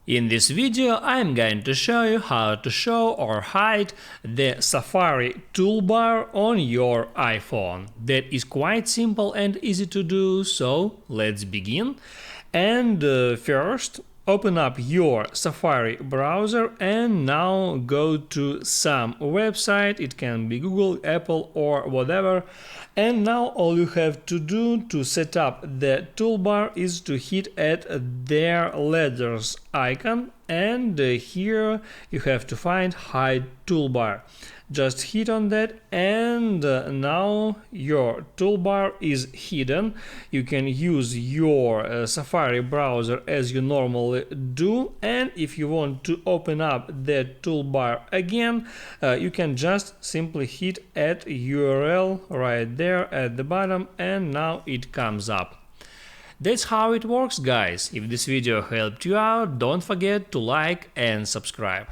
In this video I'm going to show you how to show or hide the Safari toolbar on your iPhone. That is quite simple and easy to do, so let's begin. And first, open up your Safari browser and now go to some website. It can be Google, Apple or whatever. And now all you have to do to set up the toolbar is to hit at their letters icon, and here you have to find Hide Toolbar. Just hit on that and now your toolbar is hidden. You can use your Safari browser as you normally do, and if you want to open up the toolbar again, you can just simply hit at URL right there at the bottom and now it comes up. That's how it works, guys. If this video helped you out, don't forget to like and subscribe.